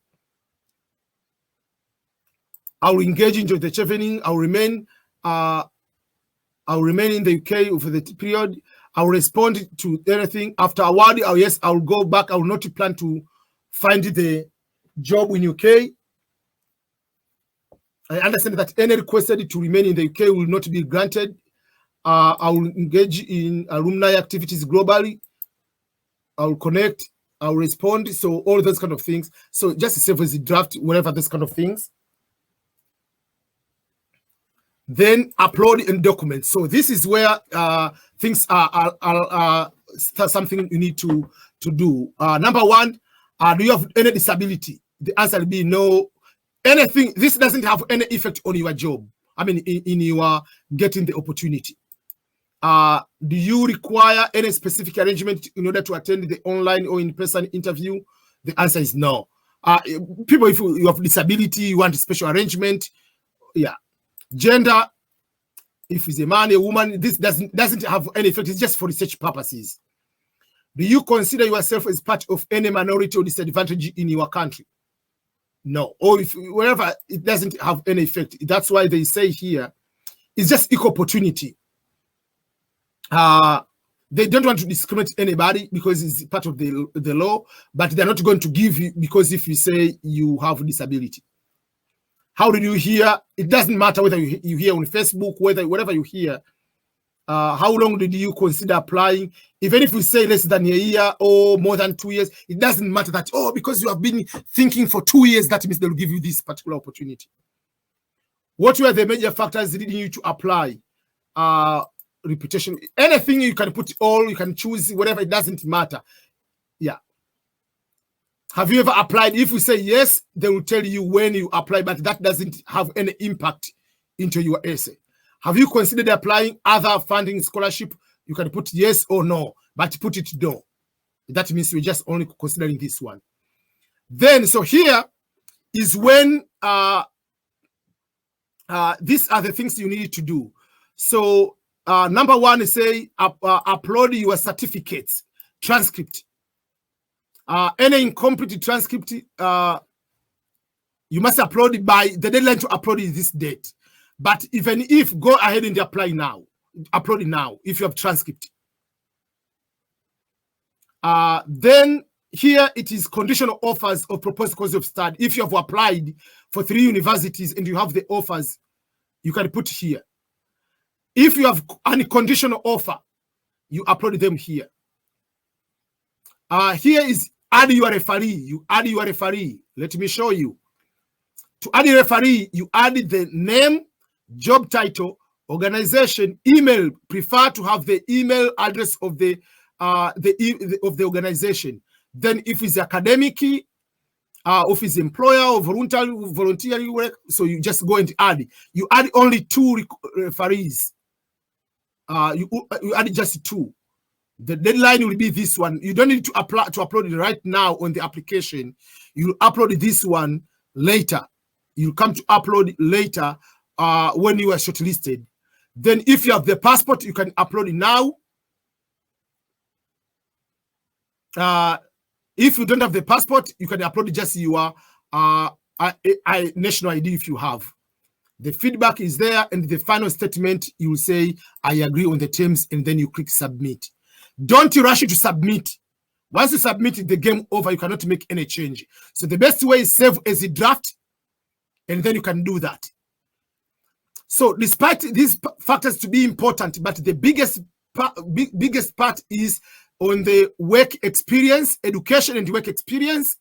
I will engage into the Chevening. I will remain in the UK for the period. I will respond to anything after a while. Yes, I will go back. I will not plan to find the job in UK. I understand that any requested to remain in the UK will not be granted. I will engage in alumni activities globally. I will connect. I will respond. So all those kind of things. So just save as a draft, whatever those kind of things. Then upload and document. So this is where things are something you need to do. Number 1, do you have any disability? The answer will be no. Anything. This doesn't have any effect on your job. I mean, in your getting the opportunity. Do you require any specific arrangement in order to attend the online or in-person interview? The answer is no. People, if you have disability, you want a special arrangement. Yeah. Gender, if it's a man, a woman, this doesn't have any effect. It's just for research purposes. Do you consider yourself as part of any minority or disadvantage in your country? No. Or if wherever, it doesn't have any effect. That's why they say here, it's just equal opportunity. They don't want to discriminate anybody because it's part of the law, but they're not going to give you because if you say you have a disability. How did you hear? It doesn't matter whether you hear on Facebook, whatever you hear. How long did you consider applying? Even if you say less than a year or more than 2 years, it doesn't matter that, because you have been thinking for 2 years, that means they'll give you this particular opportunity. What were the major factors leading you to apply? Reputation, anything you can put all, you can choose whatever, it doesn't matter. Yeah. Have you ever applied? If you say yes, they will tell you when you apply, but that doesn't have any impact into your essay. Have you considered applying other funding scholarship? You can put yes or no, but put it no. That means you're just only considering this one. Then, so here is when these are the things you need to do. So number 1 is say upload your certificates, transcript. Any incomplete transcript, you must upload it by the deadline to upload is this date. But even if, go ahead and apply now, upload it now if you have transcript. Then here it is conditional offers of proposed course of study. If you have applied for 3 universities and you have the offers, you can put here. If you have any conditional offer, you upload them here. Here is add your referee. You add your referee. Let me show you. To add a referee, you add the name, job title, organization, email. Prefer to have the email address of the organization. Then if it's academic, or if it's employer or voluntary work, so you just go and add. You add only 2 referees. You add just 2. The deadline will be this one. You don't need to upload it right now on the application. You upload this one later. You come to upload it later when you are shortlisted. Then if you have the passport, you can upload it now. If you don't have the passport, you can upload just your national ID if you have. The feedback is there, and the final statement, you will say, I agree on the terms, and then you click submit. Don't rush to submit. Once you submit, the game over, you cannot make any change. So the best way is save as a draft, and then you can do that. So despite these factors to be important, but the biggest part is on the work experience, education and work experience,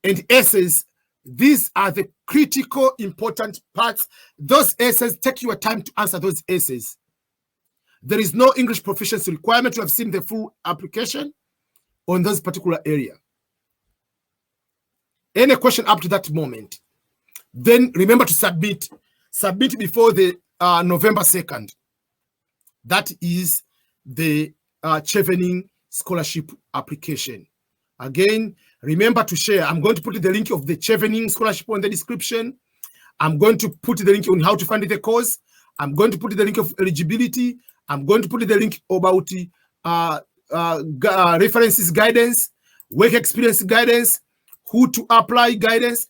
and essays. These are the critical, important parts. Those essays, take your time to answer those essays. There is no English proficiency requirement. You have seen the full application on those particular area. Any question up to that moment, then remember to submit. Submit before the November 2nd. That is the Chevening Scholarship application. Again, remember to share. I'm going to put the link of the Chevening Scholarship on the description. I'm going to put the link on how to find the course. I'm going to put the link of eligibility. I'm going to put the link about references guidance, work experience guidance, who to apply guidance.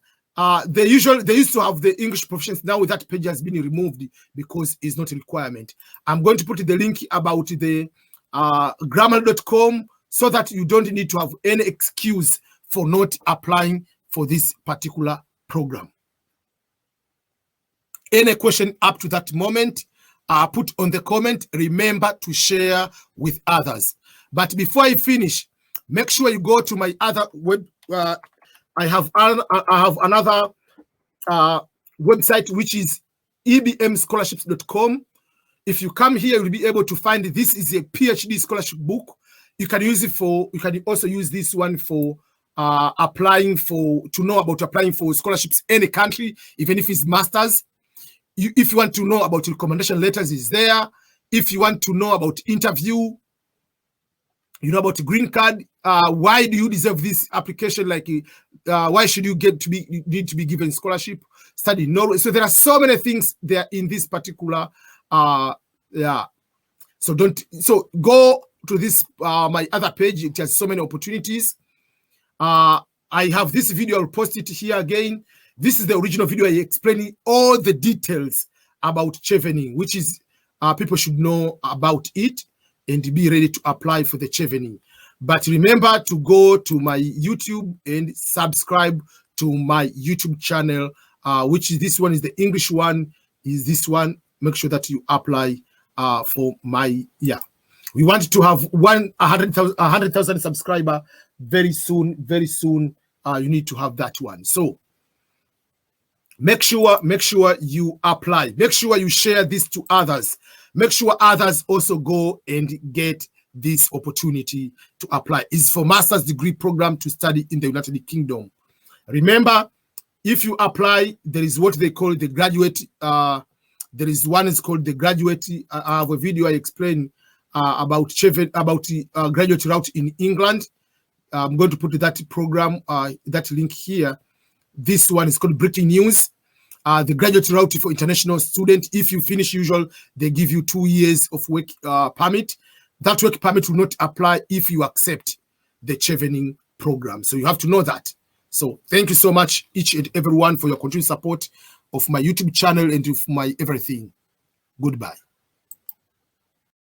They used to have the English proficiency. Now that page has been removed because it's not a requirement. I'm going to put the link about the grammar.com so that you don't need to have any excuse for not applying for this particular program. Any question up to that moment, put on the comment. Remember to share with others. But before I finish, make sure you go to my other web. I have another website, which is EBMSCHOLARSHIPS.com. If you come here, you'll be able to find this is a PhD scholarship book. You can use it for. You can also use this one for applying for, to know about applying for scholarships any country, even if it's masters. If you want to know about recommendation letters, is there. If you want to know about interview, you know about green card. Why do you deserve this application? Like, why should you need to be given scholarship? Study in Norway. So there are so many things there in this particular. So go to this my other page. It has so many opportunities. I have this video. I'll post it here again. This is the original video explaining all the details about Chevening, which is people should know about it and be ready to apply for the Chevening. But remember to go to my YouTube and subscribe to my YouTube channel, which is this one is the English one, is this one. Make sure that you apply for my, we want to have 100,000 subscriber very soon. Very soon, you need to have that one. So make sure you apply. Make sure you share this to others. Make sure others also go and get this opportunity to apply. It's for master's degree program to study in the United Kingdom. Remember, if you apply, there is what they call the graduate. There is one is called the graduate. I have a video I explain about graduate route in England. I'm going to put that program, that link here. This one is called Breaking News. The graduate route for international student. If you finish usual, they give you 2 years of work permit. That work permit will not apply if you accept the Chevening program. So you have to know that. So thank you so much, each and everyone, for your continued support of my YouTube channel and of my everything. Goodbye.